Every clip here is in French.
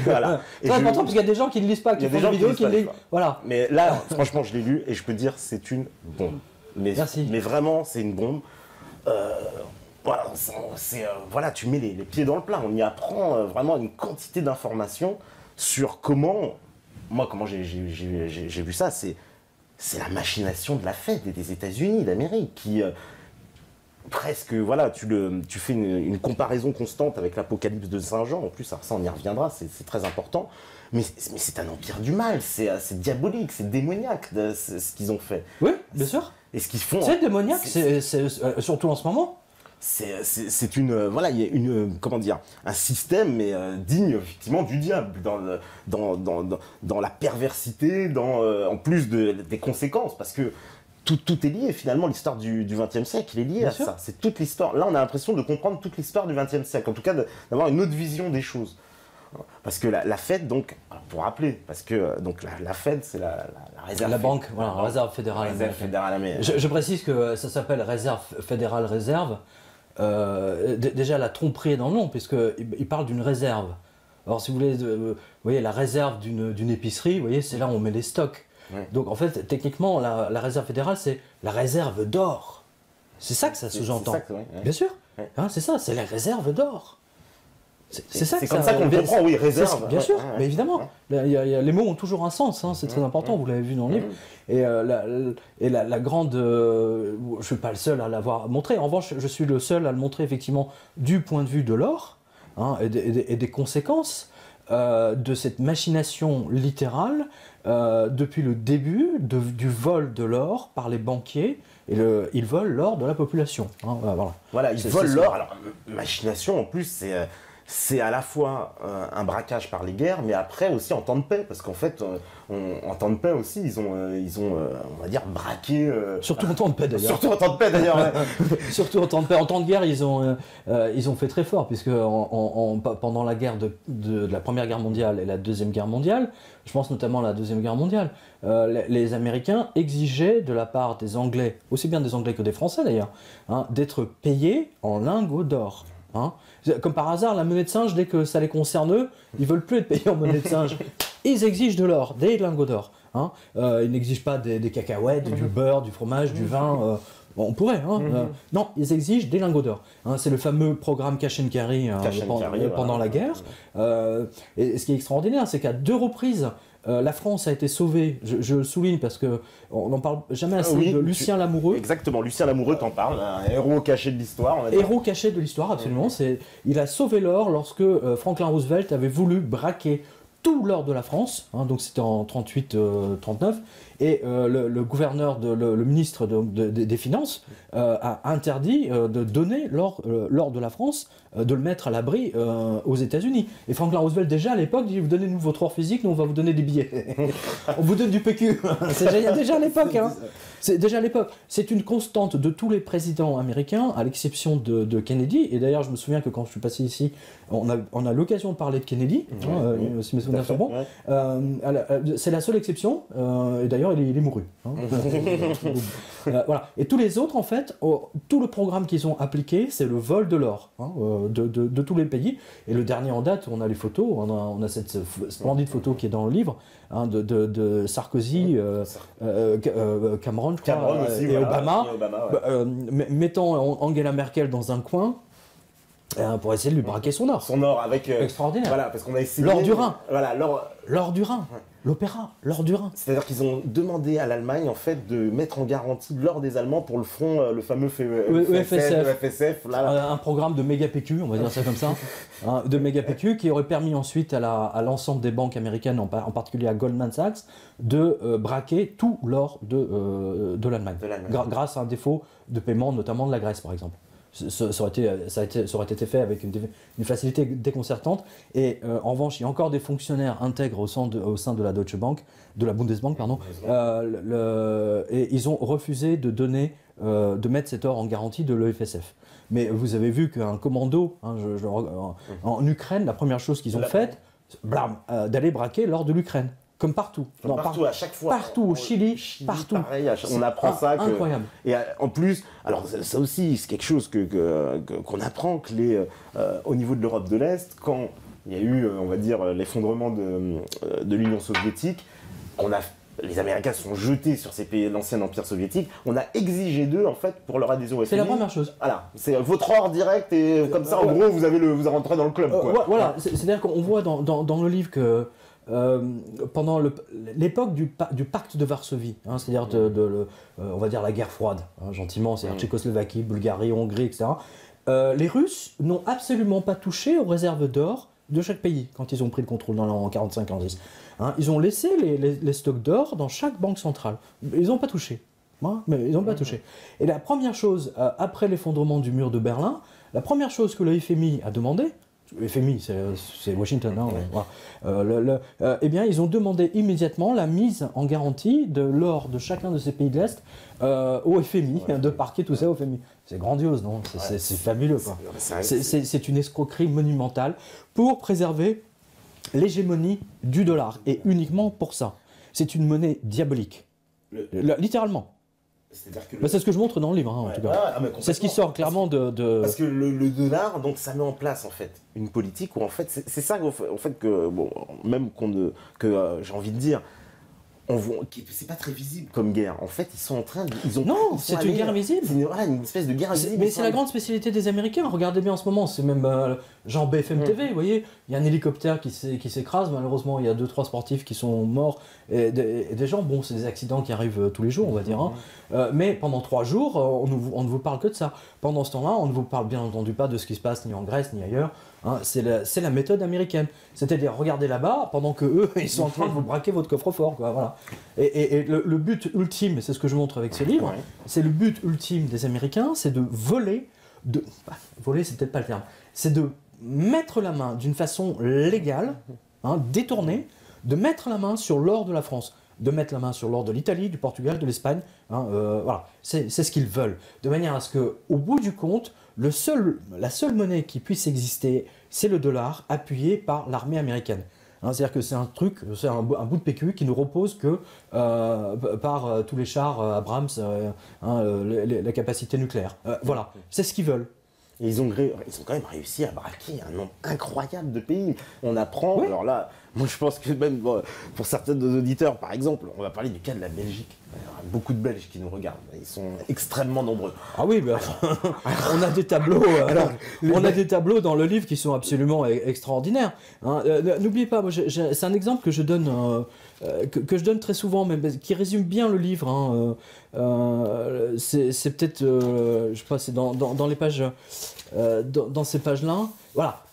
Voilà. C'est important parce qu'il y a des gens qui ne lisent pas, qui font des vidéos, qui ne lisent. Voilà. Mais là, franchement, je l'ai lu et je peux dire c'est une bombe. Merci. Mais vraiment, c'est une bombe. Voilà, voilà, tu mets les pieds dans le plat. On y apprend vraiment une quantité d'informations sur comment. Moi, comment j'ai vu ça, c'est la machination de la Fed et des États-Unis, d'Amérique, qui presque, voilà, tu fais une comparaison constante avec l'Apocalypse de Saint Jean. En plus, ça on y reviendra, c'est très important. Mais c'est un empire du mal, c'est diabolique, c'est démoniaque ce qu'ils ont fait. Oui, bien sûr. Et ce qu'ils font. C'est démoniaque, surtout en ce moment. C'est voilà, il y a comment dire, un système mais digne effectivement du diable dans la perversité, en plus des conséquences, parce que tout est lié finalement. L'histoire du XXe siècle est liée à ça. C'est toute l'histoire. Là, on a l'impression de comprendre toute l'histoire du XXe siècle, en tout cas d'avoir une autre vision des choses. Parce que la Fed, donc, pour rappeler, parce que donc la Fed, c'est la réserve. La banque, voilà, la réserve fédérale. Américaine. Je précise que ça s'appelle réserve fédérale réserve. Déjà la tromperie est dans le nom, puisqu'il parle d'une réserve. Alors si vous voulez, vous voyez la réserve d'une épicerie, vous voyez, c'est là où on met les stocks. Ouais. Donc en fait, techniquement, la réserve fédérale, c'est la réserve d'or. C'est ça que ça sous-entend. Bien sûr, ouais. Hein, c'est ça, c'est la réserve d'or. C'est comme ça qu'on le comprend, oui, réserve. Bien sûr, mais évidemment. Les mots ont toujours un sens, hein, c'est très important, vous l'avez vu dans le livre. Et la grande... je ne suis pas le seul à l'avoir montré. En revanche, je suis le seul à le montrer effectivement du point de vue de l'or, hein, et des conséquences de cette machination littérale depuis le début du vol de l'or par les banquiers. Et ils volent l'or de la population. Hein, voilà, ils volent l'or. Alors, machination, en plus, c'est à la fois un braquage par les guerres, mais après aussi en temps de paix, parce qu'en fait, en temps de paix aussi, ils ont on va dire, braqué... Surtout en temps de paix d'ailleurs. Surtout en temps de paix d'ailleurs, ouais. Surtout en temps de paix. En temps de guerre, ils ont fait très fort, puisque pendant la guerre de la Première Guerre mondiale et la Deuxième Guerre mondiale, je pense notamment à la Deuxième Guerre mondiale, les Américains exigeaient de la part des Anglais, aussi bien des Anglais que des Français d'ailleurs, hein, d'être payés en lingots d'or. Hein. Comme par hasard, la monnaie de singe, dès que ça les concerne eux, ils veulent plus être payés en monnaie de singe. Ils exigent de l'or, des lingots d'or. Hein. Ils n'exigent pas des cacahuètes, du beurre, du fromage, du vin. On pourrait, hein. Non, ils exigent des lingots d'or. Hein, c'est le fameux programme Cash and Carry, pendant la guerre. Et ce qui est extraordinaire, c'est qu'à 2 reprises, la France a été sauvée, je le souligne parce qu'on n'en parle jamais assez, de Lucien Lamoureux. Exactement, Lucien Lamoureux t'en parle, un héros caché de l'histoire. Héros caché de l'histoire, absolument. Il a sauvé l'or lorsque Franklin Roosevelt avait voulu braquer tout l'or de la France, hein, donc c'était en 38-39, et le gouverneur, le ministre des Finances a interdit de donner l'or de la France, de le mettre à l'abri aux États-Unis. Et Franklin Roosevelt, déjà à l'époque, dit: vous donnez-nous votre or physique, nous on va vous donner des billets. On vous donne du PQ. C'est déjà à l'époque. Hein. C'est déjà à l'époque. C'est une constante de tous les présidents américains, à l'exception de Kennedy. Et d'ailleurs, je me souviens que quand je suis passé ici, on a l'occasion de parler de Kennedy, si mes souvenirs sont bons. C'est la seule exception. Et d'ailleurs, il est mouru. Hein. Voilà. Et tous les autres, en fait, tout le programme qu'ils ont appliqué, c'est le vol de l'or, hein, de tous les pays. Et le dernier en date, on a les photos, on a cette splendide photo qui est dans le livre, hein, de Sarkozy, Cameron, je crois, aussi, et voilà, Obama, et Obama, ouais. mettant Angela Merkel dans un coin pour essayer de lui braquer son or. Son or avec... extraordinaire. Voilà, parce qu'on a essayé... L'or du Rhin. Voilà, l'or du Rhin. Ouais. L'opéra, l'or du Rhin. C'est-à-dire qu'ils ont demandé à l'Allemagne, en fait, de mettre en garantie l'or des Allemands pour le front, le fameux FSF. Là. Un programme de méga PQ, on va dire ça comme ça, hein, de méga PQ qui aurait permis ensuite à l'ensemble des banques américaines, en particulier à Goldman Sachs, de braquer tout l'or de l'Allemagne, grâce à un défaut de paiement, notamment de la Grèce, par exemple. Ça aurait été fait avec une facilité déconcertante. Et en revanche, il y a encore des fonctionnaires intègres au sein de la Deutsche Bank, de la Bundesbank, pardon, et ils ont refusé de mettre cet or en garantie de l'EFSF. Mais vous avez vu qu'un commando, hein, en Ukraine, la première chose qu'ils ont faite, d'aller braquer l'or de l'Ukraine. Comme partout. Partout, à chaque fois. Partout, au Chili, partout. Pareil, on apprend ça. Incroyable. Et en plus, alors ça aussi, c'est quelque chose qu'on apprend, au niveau de l'Europe de l'Est, quand il y a eu, on va dire, l'effondrement de l'Union soviétique. Les Américains se sont jetés sur ces pays de l'ancien empire soviétique. On a exigé d'eux, en fait, pour leur adhésion au FMI. C'est la première chose. Voilà, c'est votre or direct et comme ça, en gros, vous rentrez dans le club. Quoi. Voilà, c'est-à-dire qu'on voit dans le livre que pendant l'époque du pacte de Varsovie, hein, c'est-à-dire on va dire la guerre froide, hein, gentiment, c'est-à-dire Tchécoslovaquie, Bulgarie, Hongrie, etc. Les Russes n'ont absolument pas touché aux réserves d'or de chaque pays quand ils ont pris le contrôle en 45-46. Hein, ils ont laissé les stocks d'or dans chaque banque centrale. Ils n'ont pas touché. Hein, mais ils n'ont pas touché. Et la première chose, après l'effondrement du mur de Berlin, la première chose que le FMI a demandé, le FMI, c'est Washington, hein, voilà. Eh bien, ils ont demandé immédiatement la mise en garantie de l'or de chacun de ces pays de l'Est au FMI, de parquer tout ça au FMI. C'est grandiose, non? C'est fabuleux, quoi. C'est une escroquerie monumentale pour préserver l'hégémonie du dollar, et uniquement pour ça. C'est une monnaie diabolique, littéralement. C'est ce que je montre dans le livre, hein, en tout cas. C'est ce qui sort clairement de... Parce que le dollar, donc, ça met en place, en fait, une politique où, en fait, c'est ça, en fait, que, bon, même j'ai envie de dire, c'est pas très visible comme guerre. En fait, ils sont en train de... Non, c'est une guerre visible. C'est une espèce de guerre visible. Mais c'est la grande spécialité des Américains. Regardez bien en ce moment, c'est même genre BFM TV, vous voyez. Il y a un hélicoptère qui s'écrase. Malheureusement, il y a 2-3 sportifs qui sont morts. Et des gens, bon, c'est des accidents qui arrivent tous les jours, on va dire. Hein. Mais pendant 3 jours, on ne vous parle que de ça. Pendant ce temps-là, on ne vous parle bien entendu pas de ce qui se passe ni en Grèce ni ailleurs. Hein, c'est la méthode américaine. C'est-à-dire, regardez là-bas, pendant que eux, ils sont en train de vous braquer votre coffre-fort, quoi, voilà. Et le but ultime, c'est ce que je montre avec ce livre, c'est le but ultime des Américains, c'est de voler, voler, c'est peut-être pas le terme, c'est de mettre la main d'une façon légale, hein, détournée, de mettre la main sur l'or de la France, de mettre la main sur l'or de l'Italie, du Portugal, de l'Espagne, hein, voilà, c'est ce qu'ils veulent, de manière à ce que, au bout du compte, la seule monnaie qui puisse exister, c'est le dollar, appuyé par l'armée américaine. Hein, c'est-à-dire que c'est un bout de PQ qui ne repose que par tous les chars Abrams, la capacité nucléaire. Voilà, c'est ce qu'ils veulent. Et ils ont quand même réussi à braquer un nombre incroyable de pays. On apprend, alors là, moi je pense que même pour certains de nos auditeurs, par exemple, on va parler du cas de la Belgique. Il y a beaucoup de Belges qui nous regardent, ils sont extrêmement nombreux. Ah oui, ben, on a des tableaux, on a des tableaux dans le livre qui sont absolument extraordinaires. Hein. N'oubliez pas, c'est un exemple que je donne, que je donne très souvent, mais qui résume bien le livre. Hein. C'est peut-être, je sais pas, c'est dans les pages, dans ces pages-là. Voilà.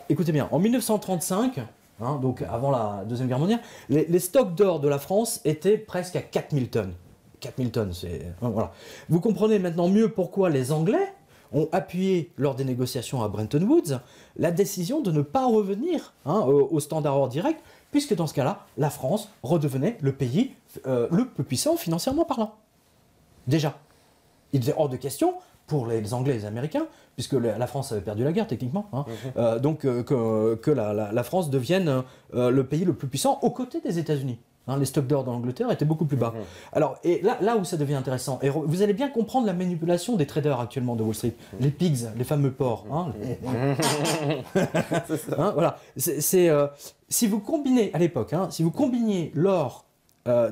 Écoutez bien, en 1935. Hein, donc avant la Deuxième Guerre mondiale, les stocks d'or de la France étaient presque à 4000 tonnes. 4000 tonnes, c'est... Voilà. Vous comprenez maintenant mieux pourquoi les Anglais ont appuyé lors des négociations à Bretton Woods la décision de ne pas revenir au standard or direct, puisque dans ce cas-là, la France redevenait le pays le plus puissant financièrement parlant. Déjà. Il était hors de question pour les Anglais et les Américains, puisque la France avait perdu la guerre techniquement, hein, donc que la France devienne le pays le plus puissant aux côtés des États-Unis. Hein, les stocks d'or dans l'Angleterre étaient beaucoup plus bas. Alors, et là où ça devient intéressant, et vous allez bien comprendre la manipulation des traders actuellement de Wall Street, les pigs, les fameux porcs. Hein, hein, voilà. Si vous combinez, à l'époque, hein, si vous combiniez l'or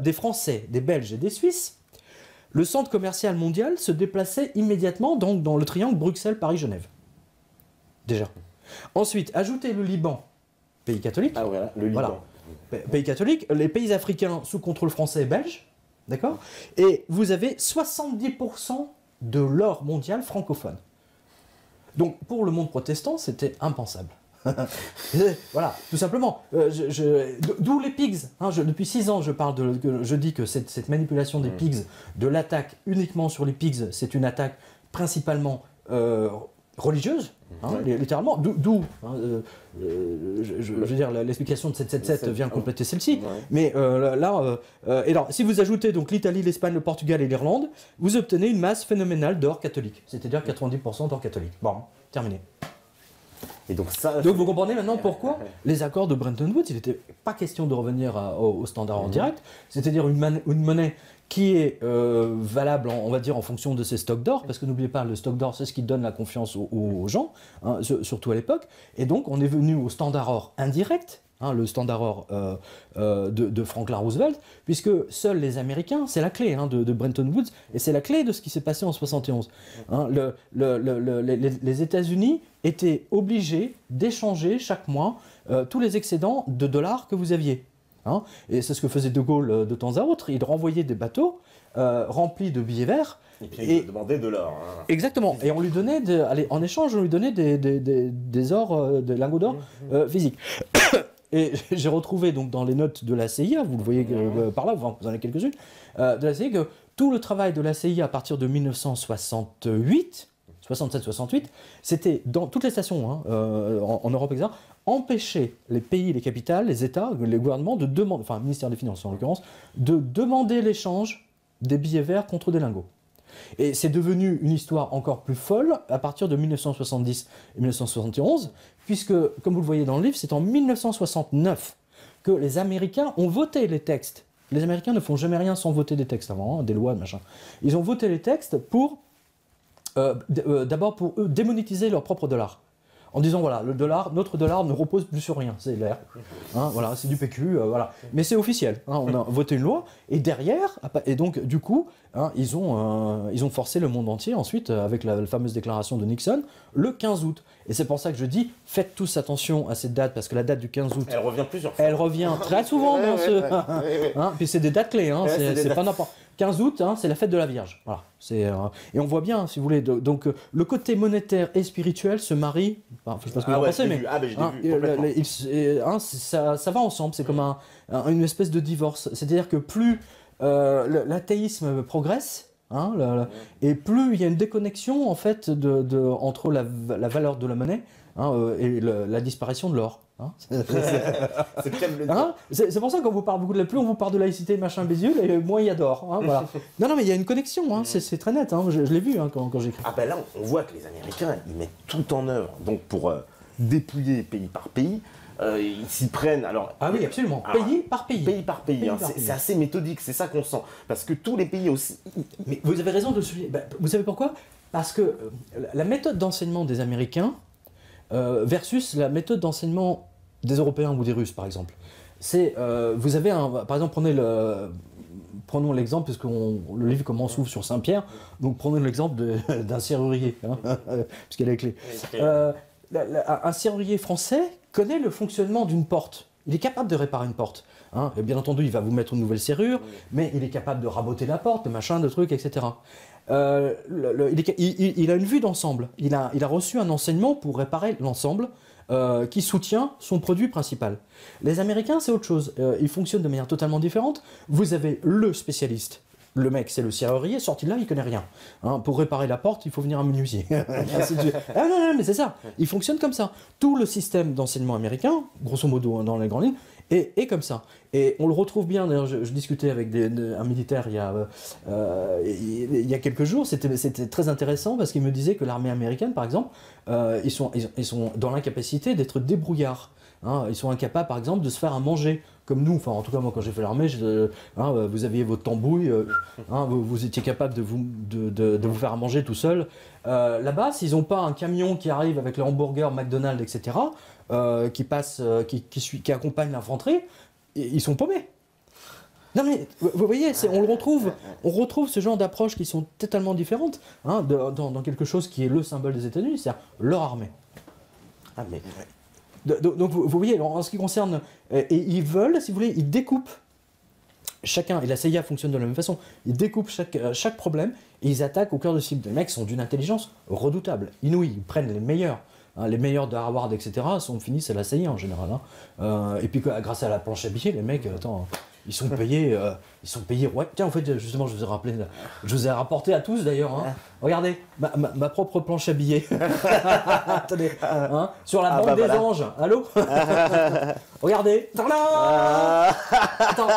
des Français, des Belges et des Suisses, le centre commercial mondial se déplaçait immédiatement donc, dans le triangle Bruxelles-Paris-Genève. Déjà. Ensuite, ajoutez le Liban, pays catholique. Ah voilà, le Liban. Voilà. Pays catholique, les pays africains sous contrôle français et belge, d'accord. Et vous avez 70% de l'or mondial francophone. Donc pour le monde protestant, c'était impensable. Voilà, tout simplement. D'où les pigs. Hein, depuis 6 ans, je dis que cette manipulation des pigs, de l'attaque uniquement sur les pigs, c'est une attaque principalement religieuse, hein, littéralement. D'où, je veux dire, l'explication de 777 vient compléter celle-ci. Mais et alors, si vous ajoutez donc l'Italie, l'Espagne, le Portugal et l'Irlande, vous obtenez une masse phénoménale d'or catholique, c'est-à-dire 90% d'or catholique. Bon, terminé. Et donc vous comprenez maintenant pourquoi les accords de Bretton Woods, il n'était pas question de revenir au standard en direct, c'est-à-dire une monnaie qui est valable, on va dire, en fonction de ses stocks d'or, parce que n'oubliez pas, le stock d'or, c'est ce qui donne la confiance aux gens, hein, surtout à l'époque. Et donc, on est venu au standard or indirect, hein, le standard or de Franklin Roosevelt, puisque seuls les Américains, c'est la clé hein, de Bretton Woods, et c'est la clé de ce qui s'est passé en 71. Hein, les États-Unis étaient obligés d'échanger chaque mois tous les excédents de dollars que vous aviez. Hein, et c'est ce que faisait De Gaulle de temps à autre. Il renvoyait des bateaux remplis de billets verts. Et puis il demandait de l'or. Hein. Exactement. Et on lui donnait, en échange, on lui donnait des ors, des lingots d'or physiques. Et j'ai retrouvé donc dans les notes de la CIA, vous le voyez par là, vous en avez quelques-unes, de la CIA, que tout le travail de la CIA à partir de 1968, 67-68, c'était dans toutes les stations hein, en Europe, etc., empêcher les pays, les capitales, les États, les gouvernements de demander, enfin le ministère des Finances en l'occurrence, de demander l'échange des billets verts contre des lingots. Et c'est devenu une histoire encore plus folle à partir de 1970 et 1971, puisque, comme vous le voyez dans le livre, c'est en 1969 que les Américains ont voté les textes. Les Américains ne font jamais rien sans voter des textes avant, hein, des lois, machin. Ils ont voté les textes pour, d'abord pour eux, démonétiser leur propre dollar. En disant, voilà, le dollar, notre dollar ne repose plus sur rien, c'est l'air. Hein, voilà, c'est du PQ, voilà. Mais c'est officiel, hein, on a voté une loi, et derrière, et donc du coup, hein, ils ont forcé le monde entier ensuite, avec la fameuse déclaration de Nixon, le 15 août. Et c'est pour ça que je dis, faites tous attention à cette date, parce que la date du 15 août... Elle revient plusieurs fois. Elle revient très souvent dans ce... Hein, puis c'est des dates clés, hein, c'est pas n'importe... 15 août, hein, c'est la fête de la Vierge. Voilà. Et on voit bien, si vous voulez, donc le côté monétaire et spirituel se marient. Enfin, je ne sais pas ce que vous en pensez, mais ça va ensemble. C'est comme une espèce de divorce. C'est-à-dire que plus l'athéisme progresse, hein, et plus il y a une déconnexion en fait entre la valeur de la monnaie hein, et la disparition de l'or. Hein, c'est pour ça qu'on vous parle beaucoup de la plus on vous parle de laïcité machin bézieux et moins il y a d'or hein, voilà. non mais il y a une connexion hein, c'est très net hein, je l'ai vu hein, quand j'écris. Ah ben là on voit que les Américains ils mettent tout en œuvre donc pour dépouiller pays par pays ils s'y prennent alors ah oui absolument pays par pays hein, c'est assez méthodique c'est ça qu'on sent parce que tous les pays aussi mais vous avez raison de le souligner vous savez pourquoi parce que la méthode d'enseignement des Américains versus la méthode d'enseignement des Européens ou des Russes, par exemple. C'est, vous avez par exemple, prenons l'exemple, parce que le livre commence ouvre sur Saint-Pierre, donc prenons l'exemple d'un serrurier, hein, puisqu'il a les clés. Un serrurier français connaît le fonctionnement d'une porte. Il est capable de réparer une porte. Hein. Et bien entendu, il va vous mettre une nouvelle serrure, mais il est capable de raboter la porte, de machin, de trucs, etc. Il a une vue d'ensemble. Il a reçu un enseignement pour réparer l'ensemble qui soutient son produit principal. Les Américains, c'est autre chose. Ils fonctionnent de manière totalement différente. Vous avez le spécialiste. Le mec, c'est le serrurier, sorti de là, il connaît rien. Hein, pour réparer la porte, il faut venir à un menuisier. Non, mais c'est ça. Il fonctionne comme ça. Tout le système d'enseignement américain, grosso modo, dans les grandes lignes, est comme ça. Et on le retrouve bien, d'ailleurs, je discutais avec un militaire il y a quelques jours, c'était très intéressant parce qu'il me disait que l'armée américaine, par exemple, ils sont dans l'incapacité d'être débrouillards. Hein, ils sont incapables, par exemple, de se faire à manger, comme nous. Enfin, en tout cas, moi, quand j'ai fait l'armée, vous aviez votre tambouille, vous étiez capable de vous faire à manger tout seul. Là-bas, s'ils n'ont pas un camion qui arrive avec le hamburger McDonald's, etc., qui accompagne l'infanterie, ils sont paumés. Non mais, vous voyez, on retrouve ce genre d'approches qui sont totalement différentes hein, dans quelque chose qui est le symbole des États-Unis, c'est-à-dire leur armée. Ah mais... Donc vous voyez, en ce qui concerne... Et ils veulent, si vous voulez, ils découpent chacun, et la CIA fonctionne de la même façon, ils découpent chaque problème et ils attaquent au cœur de cible. Les mecs sont d'une intelligence redoutable, inouïe, ils prennent les meilleurs. Hein, les meilleurs de Harvard, etc., finissent à la CIA en général. Hein. Et puis grâce à la planche à billets, les mecs, ils sont payés. Ouais, tiens, en fait, justement, je vous ai rapporté à tous d'ailleurs. Hein. Regardez, ma propre planche à billets. Attendez, hein, sur la bande des anges. Allô. Regardez. Attends,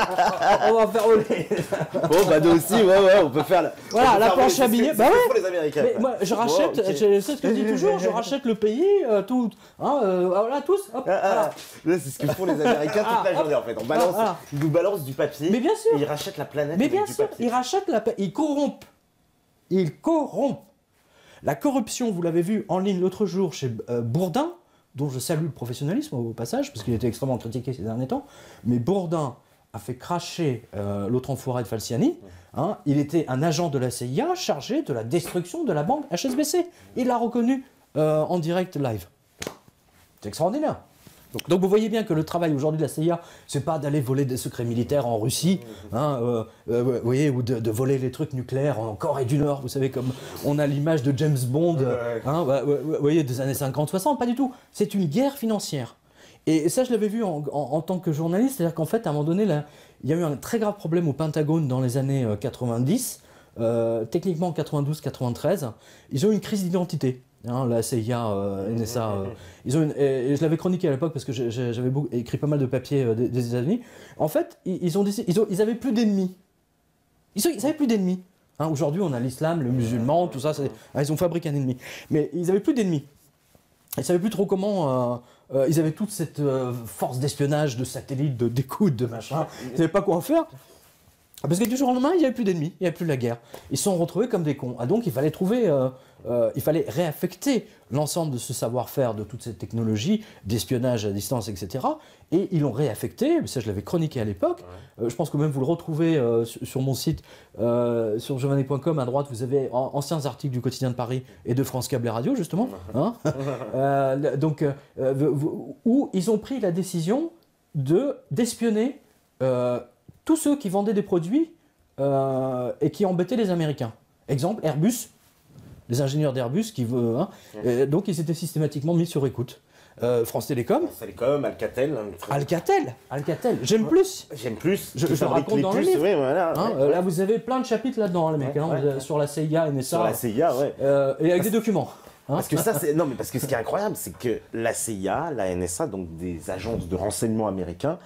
on va faire voler. Bon, bah nous aussi, ouais, on peut faire. Voilà, la planche à billets. Bah ouais. Pour les Américains. Mais moi, je rachète. Bon, okay. C'est ce que je dis toujours. Je rachète le pays, tout. Hein, voilà, tous. Hop, voilà. C'est ce que font les Américains toute la journée en fait. On balance, ils nous balancent finance du papier. Mais bien sûr. Et ils rachètent la planète Mais avec bien du sûr, papier. ils rachètent ils corrompent. Ils corrompent. La corruption, vous l'avez vu en ligne l'autre jour chez Bourdin, dont je salue le professionnalisme au passage, parce qu'il était extrêmement critiqué ces derniers temps. Mais Bourdin a fait cracher l'autre enfoiré de Falciani. Hein. Il était un agent de la CIA chargé de la destruction de la banque HSBC. Il l'a reconnu en direct live. C'est extraordinaire. Donc vous voyez bien que le travail aujourd'hui de la CIA, c'est pas d'aller voler des secrets militaires en Russie, hein, vous voyez, ou de voler les trucs nucléaires en Corée du Nord, vous savez, comme on a l'image de James Bond, hein, vous voyez, des années 50-60, pas du tout. C'est une guerre financière. Et ça, je l'avais vu en tant que journaliste, c'est-à-dire qu'en fait, à un moment donné, là, il y a eu un très grave problème au Pentagone dans les années 90, techniquement 92-93, ils ont eu une crise d'identité. Hein, la CIA, NSA, ils ont et je l'avais chroniqué à l'époque parce que j'avais écrit pas mal de papiers des États-Unis. En fait, ils avaient plus d'ennemis. Ils avaient plus d'ennemis. Hein, aujourd'hui, on a l'islam, le musulman, tout ça. Ils ont fabriqué un ennemi. Mais ils avaient plus d'ennemis. Ils savaient plus trop comment. Ils avaient toute cette force d'espionnage, de satellites, d'écoute, de machin. Ils savaient pas quoi en faire. Parce que du jour au lendemain, il n'y avait plus d'ennemis, il n'y avait plus de la guerre. Ils se sont retrouvés comme des cons. Ah, donc il fallait il fallait réaffecter l'ensemble de ce savoir-faire, de toute cette technologie, d'espionnage à distance, etc. Et ils l'ont réaffecté, ça je l'avais chroniqué à l'époque. Je pense que même vous le retrouvez sur mon site, sur giovanni.com, à droite, vous avez anciens articles du Quotidien de Paris et de France Câble et Radio, justement. Hein où ils ont pris la décision d'espionner tous ceux qui vendaient des produits et qui embêtaient les Américains. Exemple, Airbus, les ingénieurs d'Airbus qui veulent. Donc ils étaient systématiquement mis sur écoute. France Télécom. France Télécom, Alcatel. Alcatel. J'aime plus. J'aime plus. Je le raconte dans le livre. Oui, voilà, là, vous avez plein de chapitres là-dedans, les mecs, sur la CIA, NSA. Sur la CIA, ouais. Et avec des documents. Parce que ça, c'est. Non, mais parce que ce qui est incroyable, c'est que la CIA, la NSA, donc des agences de renseignement américains,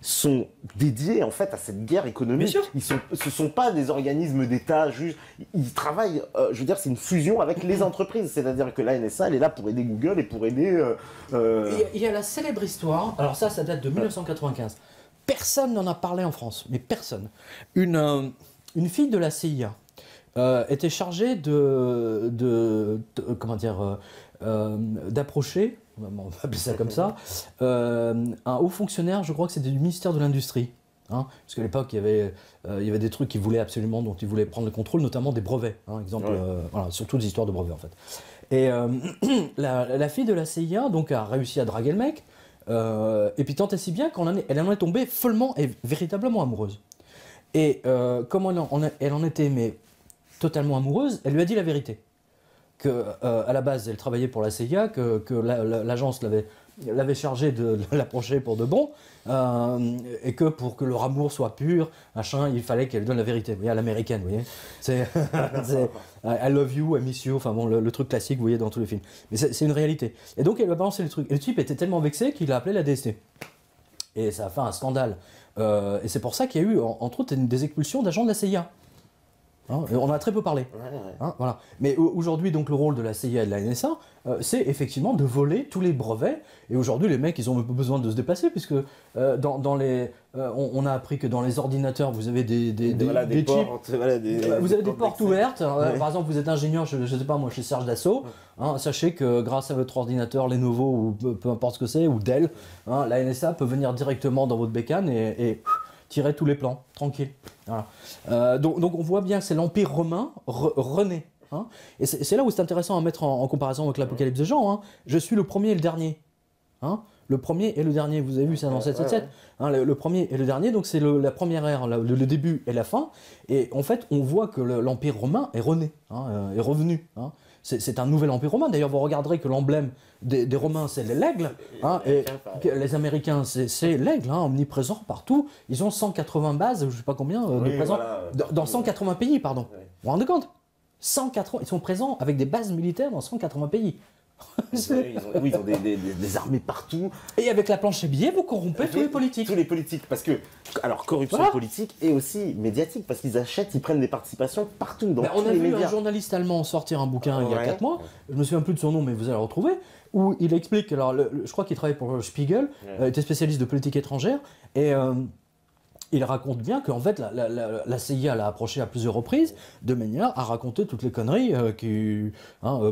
sont dédiés en fait à cette guerre économique. Ce sont pas des organismes d'État, juste. Ils travaillent, je veux dire, c'est une fusion avec les entreprises. C'est-à-dire que la NSA, elle est là pour aider Google et pour aider. Il y a la célèbre histoire, alors ça date de 1995. Personne n'en a parlé en France, mais personne. Une fille de la CIA était chargée d'approcher, on va appeler ça comme ça, un haut fonctionnaire, je crois que c'était du ministère de l'Industrie. Hein, parce qu'à l'époque, il y avait des trucs qu'ils voulaient absolument, dont ils voulaient prendre le contrôle, notamment des brevets. Hein, exemple, surtout des histoires de brevets en fait. Et la fille de la CIA donc, a réussi à draguer le mec, et puis tant et si bien qu'elle en est tombée follement et véritablement amoureuse. Et comme elle en était mais totalement amoureuse, elle lui a dit la vérité. À la base, elle travaillait pour la CIA, que l'agence l'avait chargée de l'approcher pour de bon, et que pour que leur amour soit pur, machin, il fallait qu'elle donne la vérité. Vous voyez, à l'américaine, vous voyez. C'est I love you, I miss you, enfin bon, le truc classique, vous voyez, dans tous les films. Mais c'est une réalité. Et donc, elle lui a balancé le truc. Et le type était tellement vexé qu'il a appelé la DST. Et ça a fait un scandale. Et c'est pour ça qu'il y a eu, entre autres, des expulsions d'agents de la CIA. Hein, on en a très peu parlé. Hein, voilà. Mais aujourd'hui, donc, le rôle de la CIA et de la NSA, c'est effectivement de voler tous les brevets. Et aujourd'hui, les mecs, ils ont même pas besoin de se déplacer, puisque on a appris que dans les ordinateurs, vous avez des chips. Vous avez des portes ouvertes. Par exemple, vous êtes ingénieur, je ne sais pas, moi, chez Serge Dassault. Hein, sachez que grâce à votre ordinateur Lenovo, ou peu importe ce que c'est, ou Dell, hein, la NSA peut venir directement dans votre bécane et tirer tous les plans, tranquille. Voilà. Donc on voit bien que c'est l'Empire romain renaît. Hein, et c'est là où c'est intéressant à mettre en comparaison avec l'Apocalypse de Jean. Hein. Je suis le premier et le dernier. Hein, le premier et le dernier, vous avez vu ça dans 777. Hein, le premier et le dernier, donc c'est la première ère, le début et la fin. Et en fait, on voit que l'Empire romain est rené, hein, est revenu. Hein. C'est un nouvel empire romain. D'ailleurs, vous regarderez que l'emblème des Romains, c'est l'aigle. Hein, et les Américains, c'est l'aigle, hein, omniprésent partout. Ils ont 180 bases, je ne sais pas combien, de présents, dans 180 pays, pardon. Vous vous rendez compte ? 180, ils sont présents avec des bases militaires dans 180 pays. Ils ont des armées partout. Et avec la planche à billets, vous corrompez tous les politiques. Tous les politiques, parce que, alors, corruption politique et aussi médiatique, parce qu'ils achètent, ils prennent des participations partout, dans tous les médias. On a vu un journaliste allemand sortir un bouquin il y a 4 mois, je me souviens plus de son nom, mais vous allez le retrouver, où il explique, alors je crois qu'il travaille pour Spiegel, était spécialiste de politique étrangère, et il raconte bien qu'en fait la CIA l'a approché à plusieurs reprises de manière à raconter toutes les conneries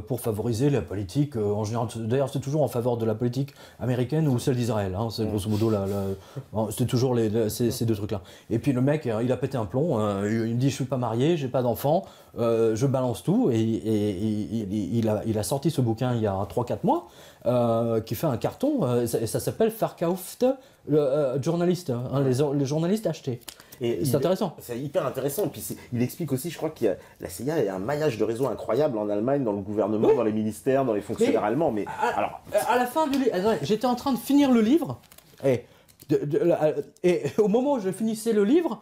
pour favoriser la politique en général. D'ailleurs, c'est toujours en faveur de la politique américaine ou celle d'Israël. C'est grosso modo c'était toujours ces deux trucs-là. Et puis le mec, il a pété un plomb. Il me dit, je suis pas marié, j'ai pas d'enfant, je balance tout. Et il a sorti ce bouquin il y a 3-4 mois, qui fait un carton. Et ça s'appelle Verkauft, le journaliste, les journalistes achetés. Et c'est intéressant. C'est hyper intéressant. Et puis il explique aussi, je crois que la CIA a un maillage de réseau incroyable en Allemagne, dans le gouvernement, dans les ministères, dans les fonctionnaires allemands. Mais alors, à la fin du livre, j'étais en train de finir le livre, et au moment où je finissais le livre,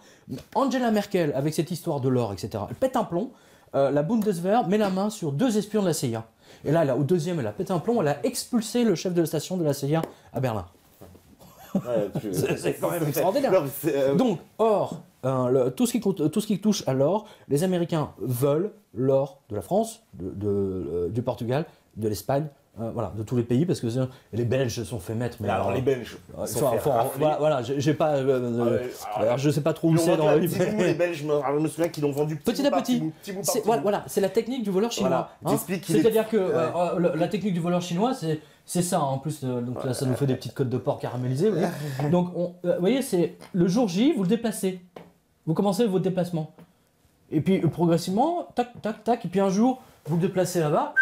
Angela Merkel, avec cette histoire de l'or, etc., elle pète un plomb. La Bundeswehr met la main sur 2 espions de la CIA. Et là, au deuxième, elle a pété un plomb, elle a expulsé le chef de la station de la CIA à Berlin. C'est quand même extraordinaire. Donc, or, tout ce qui touche à l'or, les Américains veulent l'or de la France, du Portugal, de l'Espagne, de tous les pays, parce que les Belges se sont fait mettre. Mais alors les Belges voilà, j'ai pas. Alors je sais pas trop où c'est dans le livre. Les Belges, je me souviens qu'ils l'ont vendu petit à petit. Voilà, c'est la technique du voleur chinois. C'est-à-dire que la technique du voleur chinois, c'est ça, en plus, donc là ça nous fait des petites côtes de porc caramélisées. Donc, vous voyez, c'est le jour J, vous le déplacez. Vous commencez votre déplacement. Et puis, progressivement, tac, tac, tac, et puis un jour, vous le déplacez là-bas,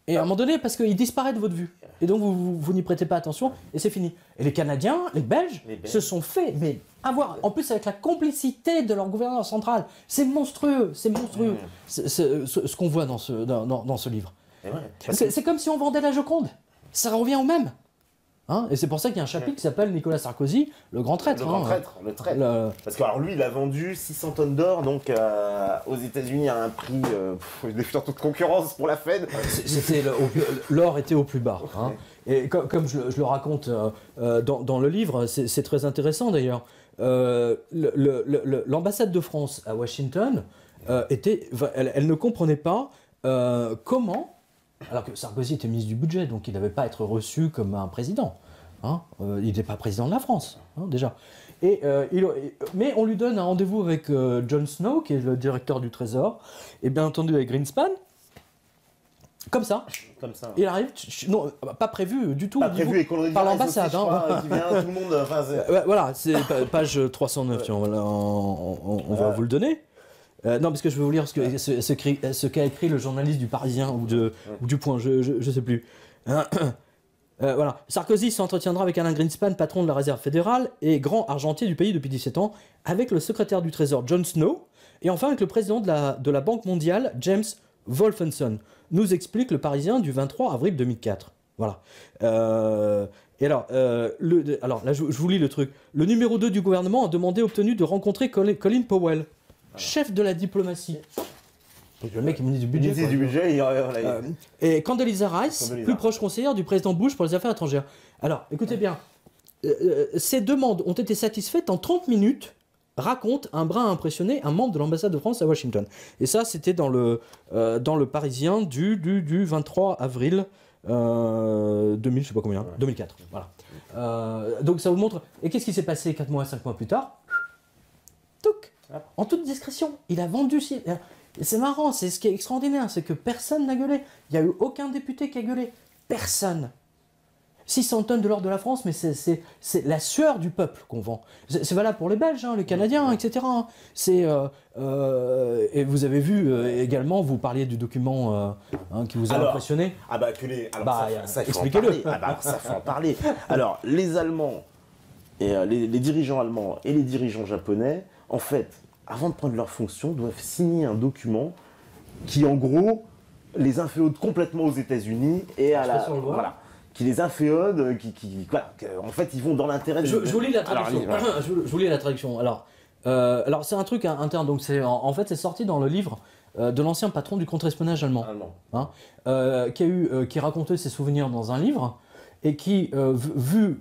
et à un moment donné, parce qu'il disparaît de votre vue. Et donc, vous n'y prêtez pas attention, et c'est fini. Et les Canadiens, les Belges, se sont fait, mais en plus avec la complicité de leur gouverneur central. C'est monstrueux, c'est monstrueux, ce qu'on voit dans ce livre. C'est comme si on vendait la Joconde. Ça revient au même. Et c'est pour ça qu'il y a un chapitre qui s'appelle Nicolas Sarkozy, le grand traître. Le grand traître, le traître. Parce que alors, lui, il a vendu 600 tonnes d'or donc aux États-Unis à un prix de toute concurrence pour la Fed. L'or était au plus bas. Et comme je le raconte dans le livre, c'est très intéressant d'ailleurs. L'ambassade de France à Washington elle ne comprenait pas comment. Alors que Sarkozy était ministre du budget, donc il n'avait pas à être reçu comme un président. Il n'était pas président de la France, déjà. Mais on lui donne un rendez-vous avec Jon Snow, qui est le directeur du Trésor, et bien entendu avec Greenspan. Comme ça. Il arrive, non, pas prévu du tout. Pas prévu, par l'ambassade. Qui vient, tout le monde. Voilà, c'est page 309, on va vous le donner. Non, parce que je vais vous lire ce qu'a écrit le journaliste du Parisien ou du Point, je sais plus. Voilà. Sarkozy s'entretiendra avec Alain Greenspan, patron de la réserve fédérale et grand argentier du pays depuis 17 ans, avec le secrétaire du Trésor Jon Snow, et enfin avec le président de la Banque mondiale, James Wolfensohn, nous explique le Parisien du 23 avril 2004. Voilà. Et alors là, je vous lis le truc. Le numéro 2 du gouvernement a demandé, obtenu de rencontrer Colin Powell, chef de la diplomatie. Le mec est ministre du budget. Ministre du budget, et Condoleezza Rice, plus proche conseillère du président Bush pour les affaires étrangères. Alors, écoutez bien, ces demandes ont été satisfaites en 30 minutes, raconte un brin impressionné un membre de l'ambassade de France à Washington. Et ça, c'était dans le Parisien du 23 avril 2000, je sais pas combien, 2004. Voilà. Donc ça vous montre. Et qu'est-ce qui s'est passé 4 mois, 5 mois plus tard? Touc! En toute discrétion, il a vendu. C'est marrant, c'est ce qui est extraordinaire, c'est que personne n'a gueulé. Il n'y a eu aucun député qui a gueulé. Personne. 600 tonnes de l'or de la France, mais c'est la sueur du peuple qu'on vend. C'est valable pour les Belges, les Canadiens, etc. Et vous avez vu également, vous parliez du document qui vous a impressionné. Expliquez-le. Ça faut en parler. Alors, les Allemands, et les dirigeants allemands et les dirigeants japonais, en fait, avant de prendre leurs fonctions, doivent signer un document qui, en gros, les inféode complètement aux États-Unis et à la... Voilà. Qui les inféode, en fait, ils vont dans l'intérêt... Je vous lis la traduction. Je vous lis la traduction. Alors c'est un truc interne, donc en fait, c'est sorti dans le livre de l'ancien patron du contre-espionnage allemand. Qui racontait ses souvenirs dans un livre, et qui, vu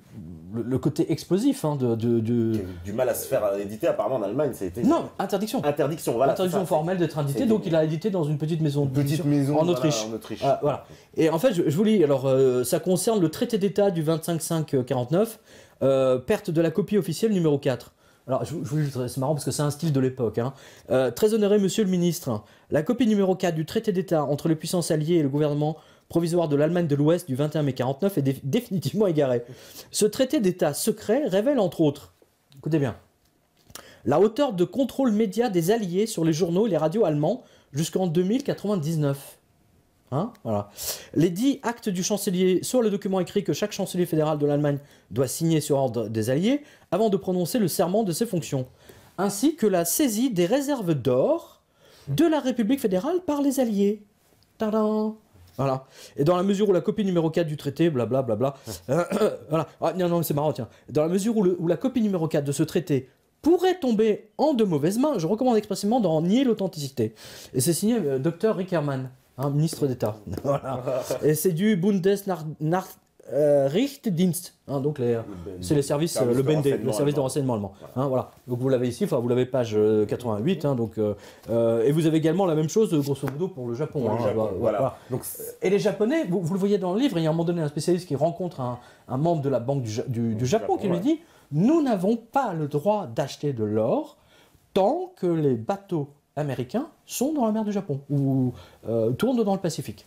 le côté explosif du mal à se faire éditer, apparemment en Allemagne, ça a été... Non, interdiction. Voilà. Interdiction formelle d'être édité, donc il a édité dans une petite maison en Autriche. Voilà. Et en fait, je vous lis, alors ça concerne le traité d'État du 25/5/49, perte de la copie officielle numéro 4. Alors, c'est marrant parce que c'est un style de l'époque. Hein. Très honoré monsieur le ministre, la copie numéro 4 du traité d'État entre les puissances alliées et le gouvernement provisoire de l'Allemagne de l'Ouest du 21 mai 49 est définitivement égaré. Ce traité d'État secret révèle entre autres, écoutez bien, la hauteur de contrôle média des Alliés sur les journaux et les radios allemands jusqu'en 2099. Hein, voilà. Les 10 actes du chancelier sur le document écrit que chaque chancelier fédéral de l'Allemagne doit signer sur ordre des Alliés avant de prononcer le serment de ses fonctions, ainsi que la saisie des réserves d'or de la République fédérale par les Alliés. Tadam! Voilà. Et dans la mesure où la copie numéro 4 du traité, blablabla, voilà. Ah, non, c'est marrant, tiens. Dans la mesure où la copie numéro 4 de ce traité pourrait tomber en de mauvaises mains, je recommande expressément d'en nier l'authenticité. Et c'est signé Dr. Rick Herrmann. Ministre d'État. Voilà. Et c'est du Bundesnachrichtendienst. Donc c'est les services, le BND, le service de renseignement allemand. Hein, voilà. Donc vous l'avez ici, vous l'avez page 88. Et vous avez également la même chose, grosso modo, pour le Japon. Voilà. Donc, et les Japonais, vous le voyez dans le livre, il y a à un moment donné un spécialiste qui rencontre un membre de la Banque du Japon qui lui dit « Nous n'avons pas le droit d'acheter de l'or tant que les bateaux américains sont dans la mer du Japon ou tournent dans le Pacifique. »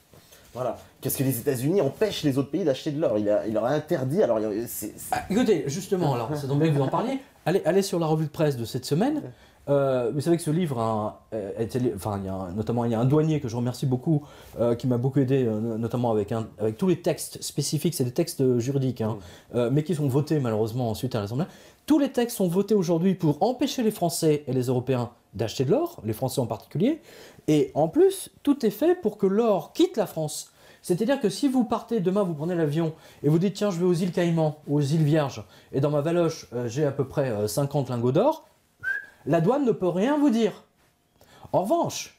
Voilà. Qu'est-ce que les États-Unis empêchent les autres pays d'acheter de l'or? Il leur a interdit. Alors, écoutez, justement, alors, ça tombe bien que vous en parliez. Allez sur la revue de presse de cette semaine. Vous savez que ce livre, il y a un douanier que je remercie beaucoup, qui m'a beaucoup aidé, notamment avec tous les textes spécifiques, c'est des textes juridiques, mais qui sont votés malheureusement ensuite à l'Assemblée. Tous les textes sont votés aujourd'hui pour empêcher les Français et les Européens d'acheter de l'or, les Français en particulier, et en plus, tout est fait pour que l'or quitte la France. C'est-à-dire que si vous partez, demain vous prenez l'avion, et vous dites tiens je vais aux îles Caïmans, aux îles Vierges, et dans ma valoche j'ai à peu près 50 lingots d'or, la douane ne peut rien vous dire. En revanche,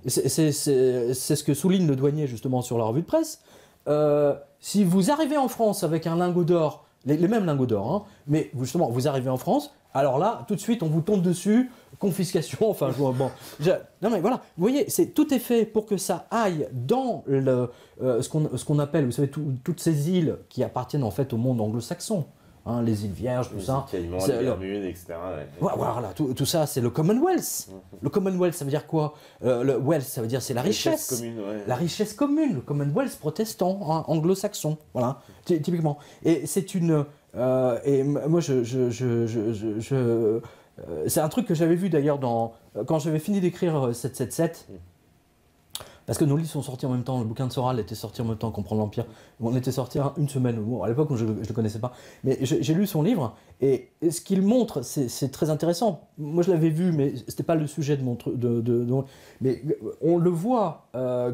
c'est ce que souligne le douanier justement sur la revue de presse, si vous arrivez en France avec un lingot d'or, les mêmes lingots d'or, mais justement vous arrivez en France, alors là, tout de suite, on vous tombe dessus, confiscation, enfin, bon. Non mais voilà, vous voyez, tout est fait pour que ça aille dans ce qu'on appelle, vous savez, toutes ces îles qui appartiennent en fait au monde anglo-saxon. Les îles Vierges, tout ça. Les Bermudes, etc. Ouais. Voilà, tout ça, c'est le Commonwealth. Le Commonwealth, ça veut dire quoi? Le wealth, ça veut dire c'est la richesse. Commune, ouais. La richesse commune, le Commonwealth protestant, anglo-saxon, voilà, typiquement. Et c'est une... et moi, c'est un truc que j'avais vu d'ailleurs quand j'avais fini d'écrire 777. Parce que nos livres sont sortis en même temps, le bouquin de Soral était sorti en même temps, Comprendre l'Empire. On était sorti une semaine, à l'époque où je ne le connaissais pas. Mais j'ai lu son livre, et ce qu'il montre, c'est très intéressant. Moi je l'avais vu, mais ce n'était pas le sujet de mon truc. Mais on le voit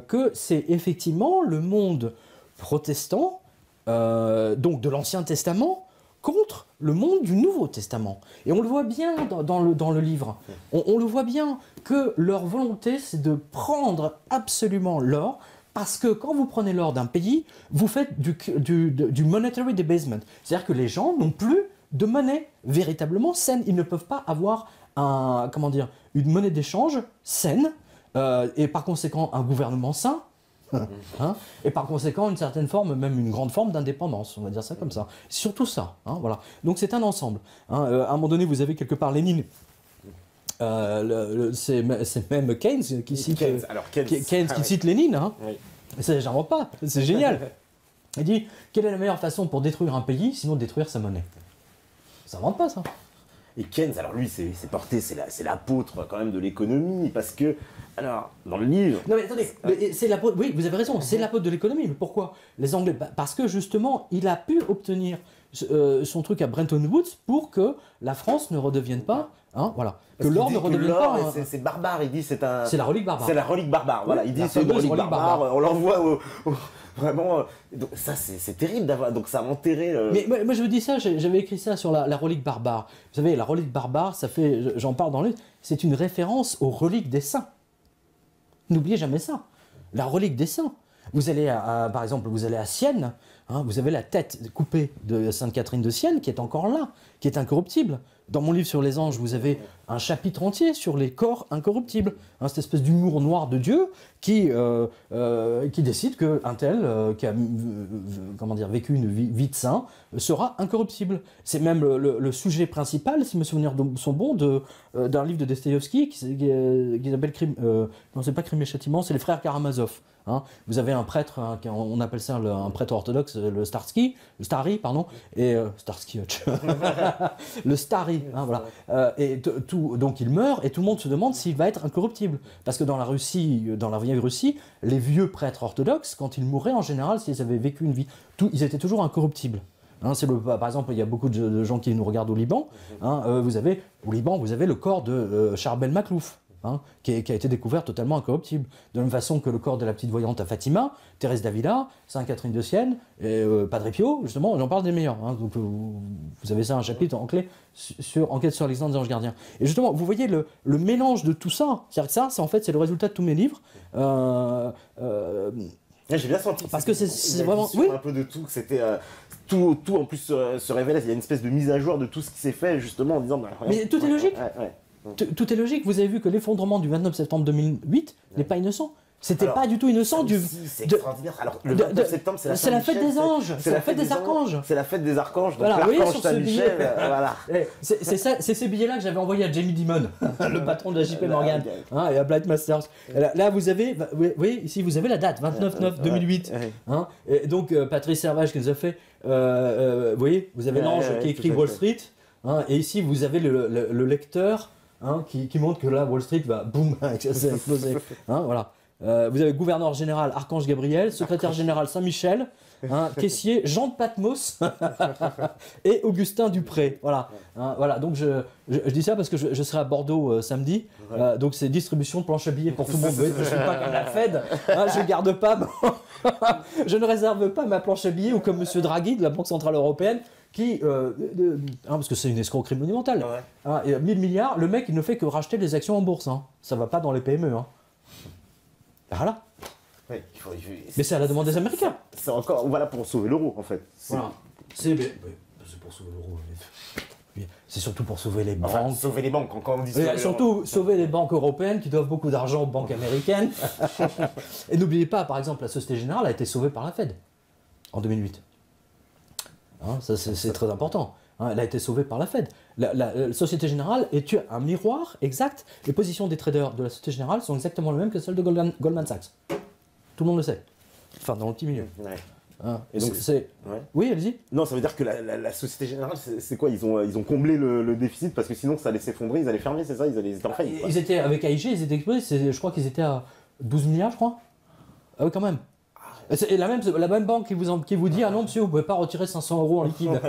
que c'est effectivement le monde protestant, donc de l'Ancien Testament, contre le monde du Nouveau Testament. Et on le voit bien dans le livre. On le voit bien que leur volonté, c'est de prendre absolument l'or, parce que quand vous prenez l'or d'un pays, vous faites du monetary debasement. C'est-à-dire que les gens n'ont plus de monnaie véritablement saine. Ils ne peuvent pas avoir une monnaie d'échange saine, et par conséquent un gouvernement sain. Et par conséquent une certaine forme, même une grande forme d'indépendance, on va dire ça comme ça. C'est surtout ça, voilà. Donc c'est un ensemble. À un moment donné, vous avez quelque part Lénine. C'est même Keynes qui cite Keynes qui cite Lénine. Oui. J'invente pas, c'est génial. Il dit quelle est la meilleure façon pour détruire un pays, sinon détruire sa monnaie. Ça n'invente pas ça. Et Keynes, alors lui, c'est l'apôtre quand même de l'économie, parce que, alors, dans le livre... Non mais attendez, oui, vous avez raison, c'est l'apôtre de l'économie, mais pourquoi les Anglais? Parce que justement, il a pu obtenir son truc à Bretton Woods pour que la France ne redevienne pas, voilà, que l'or ne redevienne pas... C'est barbare, il dit c'est la relique barbare. C'est la relique barbare, voilà, il dit c'est une relique barbare, on l'envoie vraiment, donc ça c'est terrible d'avoir, donc ça a enterré... Mais moi je vous dis ça, j'avais écrit ça sur la relique barbare. Vous savez, la relique barbare, j'en parle dans le livre, c'est une référence aux reliques des saints. N'oubliez jamais ça, la relique des saints. Vous allez par exemple, vous allez à Sienne, hein, vous avez la tête coupée de Sainte Catherine de Sienne qui est encore là, qui est incorruptible. Dans mon livre sur les anges, vous avez un chapitre entier sur les corps incorruptibles, hein, cette espèce d'humour noir de Dieu qui décide qu'un tel qui a vécu une vie de saint sera incorruptible. C'est même le sujet principal, si mes souvenirs sont bons, d'un livre de Dostoïevski qui s'appelle non, c'est pas Crime et Châtiment, c'est les frères Karamazov. Hein. Vous avez un prêtre, on appelle ça un prêtre orthodoxe, le Stary, et Starsky Hutch. Le Stary, hein, voilà. Donc il meurt et tout le monde se demande s'il va être incorruptible. Parce que dans la Russie, dans la vieille Russie, les vieux prêtres orthodoxes, quand ils mouraient en général, s'ils avaient vécu une vie, ils étaient toujours incorruptibles. Hein, par exemple, il y a beaucoup de gens qui nous regardent au Liban. Hein, au Liban, vous avez le corps de Charbel Maklouf. Hein, qui a été découvert totalement incorruptible. De la même façon que le corps de la petite voyante à Fatima, Thérèse d'Avila, Sainte Catherine de Sienne, et Padre Pio, justement, j'en parle des meilleurs. Hein, donc vous avez ça un chapitre en clé sur Enquête sur l'existence des anges gardiens. Et justement, vous voyez le mélange de tout ça. C'est-à-dire que ça, c'est le résultat de tous mes livres. J'ai bien senti. Parce que c'est vraiment. Oui. Un peu de tout, que c'était. Tout en plus se révèle. Il y a une espèce de mise à jour de tout ce qui s'est fait, justement, en disant. Bah, mais tout est logique. Ouais. Tout est logique, vous avez vu que l'effondrement du 29 septembre 2008 n'est pas innocent. C'était pas du tout innocent c'est extraordinaire. Alors, le 29 septembre, c'est la fête des anges, c'est la fête des archanges. C'est la fête des archanges. Donc voilà, l'archange sur ce billet. Voilà. C'est ces billets-là que j'avais envoyés à Jamie Dimon, le patron de la JP Morgan, hein, et à Blight Masters. Là, vous avez, oui, ici vous avez la date, 29/9/2008. Hein, et donc Patrice Servage qui nous a fait, vous voyez, vous avez l'ange qui écrit Wall Street, hein, et ici vous avez le lecteur. Hein, qui montre que là, Wall Street va boum, exploser. Hein, voilà. Vous avez gouverneur général Archange Gabriel, secrétaire général Saint-Michel, hein, caissier Jean de Patmos et Augustin Dupré. Voilà. Hein, voilà. Donc je dis ça parce que je serai à Bordeaux samedi. Donc c'est distribution de planches à billets pour tout le monde. Je ne suis pas comme la Fed. Hein, je garde pas. Je ne réserve pas ma planche à billets ou comme Monsieur Draghi de la Banque Centrale Européenne. Parce que c'est une escroquerie monumentale. Hein, 1000 milliards, le mec il ne fait que racheter des actions en bourse. Hein. Ça va pas dans les PME. Hein. Voilà. Ouais, mais c'est à la demande des Américains. C'est encore pour sauver l'euro en fait. Voilà. C'est pour sauver l'euro. C'est surtout pour sauver les banques. Enfin, sauver les banques, quand on dit surtout sauver les banques européennes qui doivent beaucoup d'argent aux banques américaines. Et n'oubliez pas, par exemple, la Société Générale a été sauvée par la Fed en 2008. Hein, ça, c'est très important. Hein, elle a été sauvée par la Fed. La Société Générale est un miroir exact. Les positions des traders de la Société Générale sont exactement les mêmes que celles de Goldman Sachs. Tout le monde le sait. Enfin, dans le petit milieu. Ouais. Hein, et donc, oui, allez-y. Non, ça veut dire que la Société Générale, c'est quoi ils ont comblé le déficit parce que sinon ça allait s'effondrer, ils allaient fermer, c'est ça, ils étaient en faillite. Ils étaient avec AIG, ils étaient explosés. Je crois qu'ils étaient à 12 milliards, je crois. Ah oui, quand même. C'est la même banque qui vous dit ah non monsieur vous pouvez pas retirer 500 € en liquide.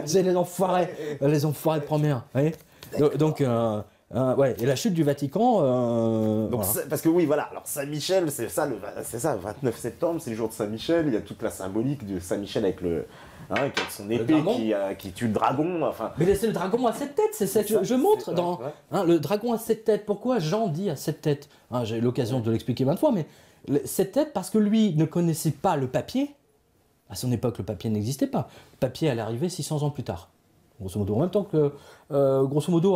C'est les enfoirés de première. Donc ouais, et la chute du Vatican. Donc voilà. Parce que oui voilà, alors Saint-Michel c'est ça, 29 septembre c'est le jour de Saint-Michel, il y a toute la symbolique de Saint-Michel avec avec son épée qui tue le dragon. Enfin. Mais c'est le dragon à 7 têtes, c'est ça. Je montre dans le dragon à 7 têtes. Pourquoi Jean dit à 7 têtes j'ai eu l'occasion de l'expliquer 20 fois, mais 7 têtes parce que lui ne connaissait pas le papier. À son époque, le papier n'existait pas. Le papier allait arriver 600 ans plus tard. Grosso modo, en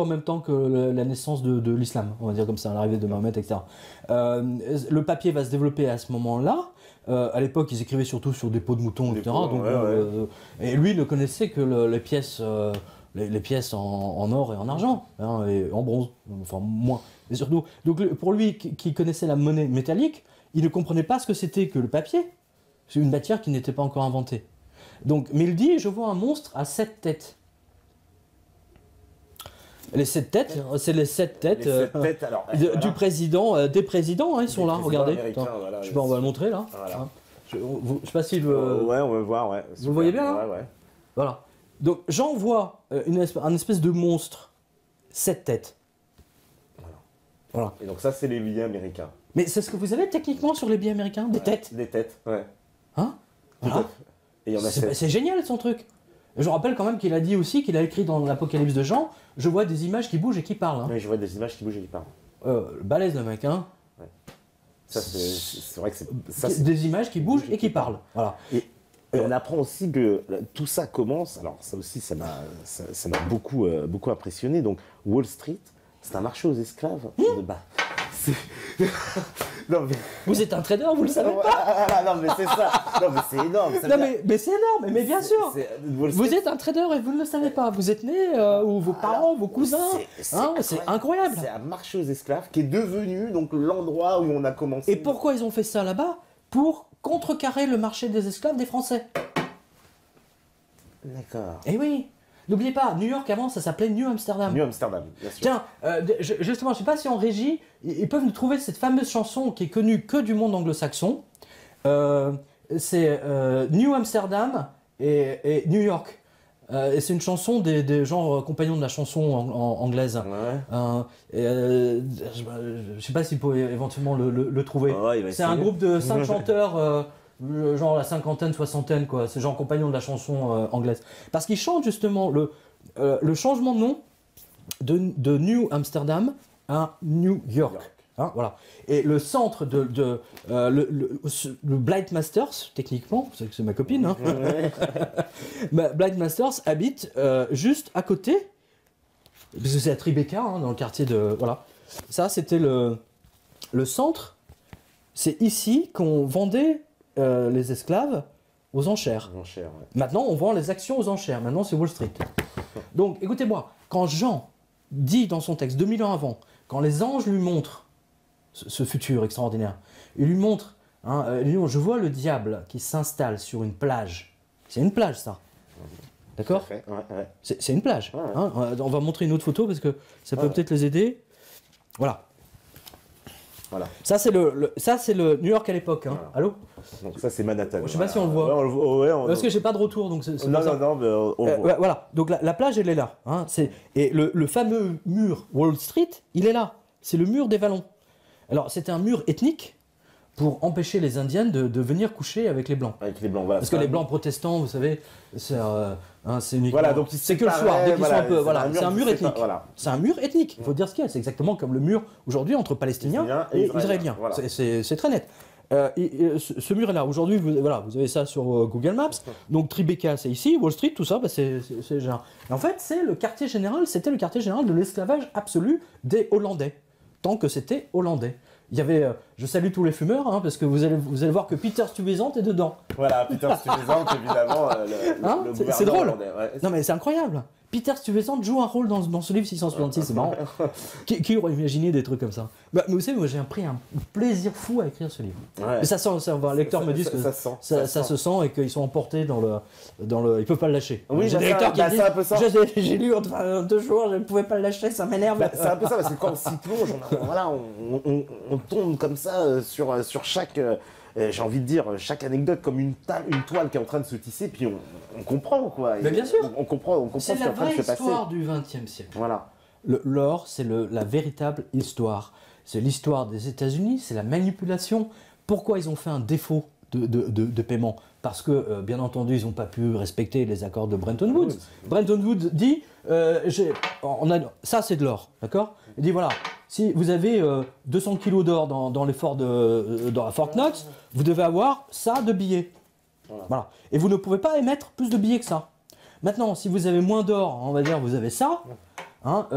même temps que la naissance de l'islam, on va dire comme ça, l'arrivée de Mahomet, etc. Le papier va se développer à ce moment-là. À l'époque, ils écrivaient surtout sur des peaux de mouton, etc. Et lui ne connaissait que les pièces en or et en argent, et en bronze, enfin moins. Et surtout, donc pour lui qui connaissait la monnaie métallique, il ne comprenait pas ce que c'était que le papier. C'est une matière qui n'était pas encore inventée. Donc, mais il dit, je vois un monstre à 7 têtes. Les 7 têtes, c'est les 7 têtes, du président, des présidents, ils sont là, regardez. Attends, voilà, on va le montrer là. Voilà. Hein. Je sais pas si ouais, on va voir, ouais. Vous le voyez bien là ? Ouais. Voilà. Donc j'en vois un espèce de monstre, 7 têtes. Voilà. Et donc ça, c'est les billets américains. Mais c'est ce que vous avez techniquement sur les billets américains, des têtes. Des têtes, ouais. Hein ? Voilà. Et c'est génial son truc. Je rappelle quand même qu'il a dit aussi qu'il a écrit dans l'Apocalypse de Jean, je vois des images qui bougent et qui parlent. Hein. Oui, je vois des images qui bougent et qui parlent. Balèze le mec, hein. Ouais. Ça, c'est vrai que c'est... Des images qui bougent et qui parlent. Voilà. Et on apprend aussi que tout ça commence, alors ça aussi ça m'a beaucoup, beaucoup impressionné, donc Wall Street, c'est un marché aux esclaves. Non, mais... Vous êtes un trader, vous le savez pas? Non mais c'est ça, non mais c'est énorme. Non mais c'est énorme, mais bien sûr. Vous êtes un trader et vous ne le savez pas. Vous êtes né, ou vos parents, vos cousins. C'est incroyable. C'est un marché aux esclaves qui est devenu donc l'endroit où on a commencé. Et pourquoi ils ont fait ça là-bas? Pour contrecarrer le marché des esclaves des Français. D'accord. Eh oui. N'oubliez pas, New York avant, ça s'appelait New Amsterdam. New Amsterdam, bien sûr. Tiens, justement, je ne sais pas si en régie, ils peuvent nous trouver cette fameuse chanson qui est connue que du monde anglo-saxon. C'est New Amsterdam et New York. Et c'est une chanson des gens compagnons de la chanson anglaise. Ouais. Je ne sais pas s'il peut éventuellement le trouver. Ouais, c'est un groupe de 5 chanteurs. Genre la cinquantaine, soixantaine, quoi. C'est genre compagnon de la chanson anglaise. Parce qu'ils chantent justement le changement de nom de New Amsterdam à New York. Hein, voilà. Et le centre le Blight Masters, techniquement, vous savez que c'est ma copine, hein. Blight Masters habite juste à côté, parce que c'est à Tribeca, hein, dans le quartier de... Voilà. Ça, c'était le centre. C'est ici qu'on vendait les esclaves aux enchères. Ouais. Maintenant, on vend les actions aux enchères. Maintenant, c'est Wall Street. Donc, écoutez-moi, quand Jean dit dans son texte, 2000 ans avant, quand les anges lui montrent ce futur extraordinaire, il lui montre, je vois le diable qui s'installe sur une plage. C'est une plage, ça. D'accord ? Ouais. C'est une plage. Ouais. Hein, on va montrer une autre photo parce que ça peut peut-être les aider. Voilà. Ça c'est le New York à l'époque. Hein. Voilà. Allô? Donc ça c'est Manhattan. Je sais pas si on le voit. Parce que j'ai pas de retour, donc c'est non, ça. Non, mais on voit. Voilà. Donc la plage elle est là. Hein. Et le fameux mur Wall Street, il est là. C'est le mur des vallons. Alors c'était un mur ethnique pour empêcher les Indiennes de venir coucher avec les Blancs. Avec les Blancs, voilà. Parce que les Blancs protestants, vous savez, c'est uniquement... Voilà, donc c'est que le soir, dès qu'ils sont un peu... Voilà, c'est un mur ethnique. Voilà. C'est un mur ethnique, il faut dire ce qu'il y a. C'est exactement comme le mur aujourd'hui entre Palestiniens et Israéliens. Voilà. C'est très net. Ce mur-là, aujourd'hui, vous avez ça sur Google Maps. Donc Tribeca, c'est ici, Wall Street, tout ça, c'est genre... En fait, c'était le quartier général de l'esclavage absolu des Hollandais, tant que c'était hollandais. Il y avait, je salue tous les fumeurs, hein, parce que vous allez voir que Peter Stuyvesant est dedans. Voilà, Peter Stuyvesant, évidemment, le gouverneur c'est drôle. hollandais. Ouais. Non mais c'est incroyable. Peter Stuyvesant joue un rôle dans ce livre 666, c'est marrant. Qui aurait imaginé des trucs comme ça? Mais vous savez, moi j'ai pris un plaisir fou à écrire ce livre. Ouais. Et ça sent, un lecteur me dit que ça se sent et qu'ils sont emportés dans le... Ils peuvent pas le lâcher. Oui, j'ai des lecteurs qui disent, un peu ça. J'ai lu en 2 jours, je ne pouvais pas le lâcher, ça m'énerve. C'est un peu ça, parce que quand on s'y plonge, on tombe comme ça sur chaque... j'ai envie de dire, chaque anecdote comme une toile qui est en train de se tisser, puis on comprend, quoi. Mais bien sûr. On comprend ce qui est en train de se passer. C'est la vraie histoire du XXe siècle. Voilà. L'or, c'est la véritable histoire. C'est l'histoire des États-Unis, c'est la manipulation. Pourquoi ils ont fait un défaut de paiement? Parce que, bien entendu, ils n'ont pas pu respecter les accords de Bretton Woods. Bretton Woods dit, ça c'est de l'or, d'accord? Il dit, voilà, si vous avez 200 kilos d'or dans les forts dans la Fort Knox, vous devez avoir ça de billets. Voilà. Et vous ne pouvez pas émettre plus de billets que ça. Maintenant, si vous avez moins d'or, on va dire, vous avez ça, hein,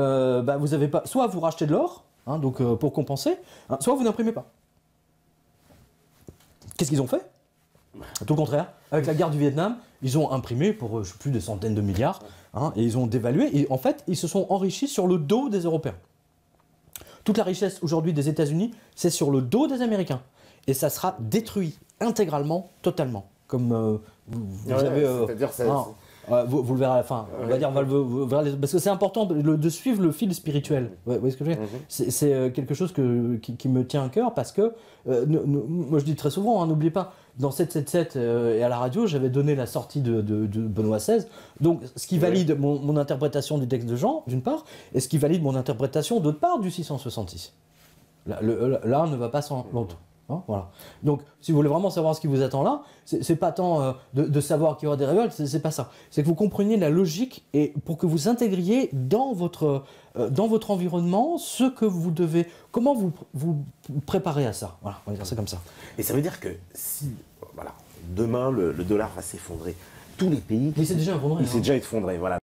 vous avez pas, soit vous rachetez de l'or, hein, donc pour compenser, hein, soit vous n'imprimez pas. Qu'est-ce qu'ils ont fait? Tout le contraire. Avec la guerre du Vietnam, ils ont imprimé pour plus de centaines de milliards, hein, et ils ont dévalué, et en fait, ils se sont enrichis sur le dos des Européens. Toute la richesse aujourd'hui des États-Unis, c'est sur le dos des Américains. Et ça sera détruit intégralement, totalement. Comme vous avez... vous le verrez à la fin. On va dire, parce que c'est important de suivre le fil spirituel. Vous voyez ce que je veux dire? C'est quelque chose qui me tient à cœur parce que, moi je dis très souvent, hein, n'oubliez pas, dans 777 et à la radio, j'avais donné la sortie de Benoît XVI. Donc, ce qui valide mon interprétation du texte de Jean, d'une part, et ce qui valide mon interprétation, d'autre part, du 666. L'un ne va pas sans l'autre. Hein, voilà. Donc, si vous voulez vraiment savoir ce qui vous attend là, c'est pas tant de savoir qu'il y aura des révoltes, c'est pas ça. C'est que vous compreniez la logique et pour que vous intégriez dans votre environnement ce que vous devez, comment vous préparez à ça. Voilà, on va dire ça comme ça. Et ça veut dire que si, voilà, demain le dollar va s'effondrer. Tous les pays, Il s'est déjà effondré. il s'est déjà effondré, voilà.